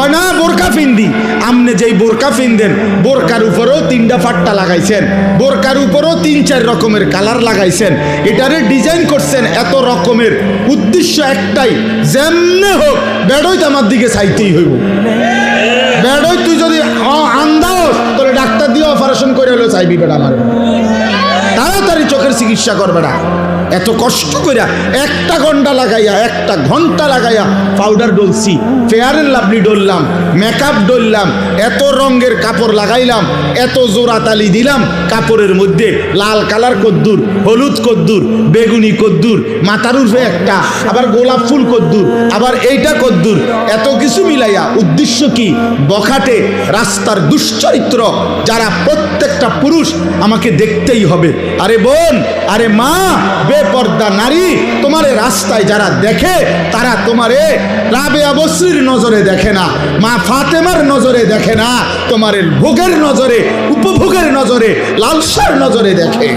কয় না বোরকা ফিন্দি। আমনে যেই বোরকা ফিনদেন বোরকার উপরেও 3টা ফাট্টা লাগাইছেন, বোরকার উপরেও 3-4 রকমের কালার লাগাইছেন, এটারে ডিজাইন করছেন এত রকমের, উদ্দেশ্য একটাই, যেমনে হোক বেড়ই তো আমার দিকে চাইতেই হইব। বেড়ই তুই যদি আন্দাও তোরে ডাক্তার দিয়ে অপারেশন করে হলেও চাইবি বেড়া আমার, তাড়াতাড়ি চোখের চিকিৎসা করবে না। এত কষ্ট কইরা 1 ঘন্টা লাগাইয়া পাউডার ডলছি, ফেয়ার এন্ড লাভলি ডললাম, মেকআপ ডললাম, এত রঙের কাপড় লাগাইলাম, এত জোড়া তালি দিলাম কাপড়ের মধ্যে, লাল কালার কদ্দুর, হলুদ কদ্দুর, বেগুনি কদ্দুর, মাথার উর্ফে একটা, আবার গোলাপ ফুল কদ্দুর, আবার এইটা কদ্দুর, এত কিছু মিলাইয়া উদ্দেশ্য কি? বখাটে রাস্তার দুশ্চরিত্র যারা প্রত্যেকটা পুরুষ আমাকে দেখতেই হবে। আরে বোন, আরে মা, বেপর্দা নারী, তোমারে রাস্তায় যারা দেখে তারা তোমারে রাবেয়া বসরির নজরে দেখে না, মা ফাতেমার নজরে দেখে না, তোমার ভোগের নজরে, উপভোগের নজরে, লালসার নজরে দেখে।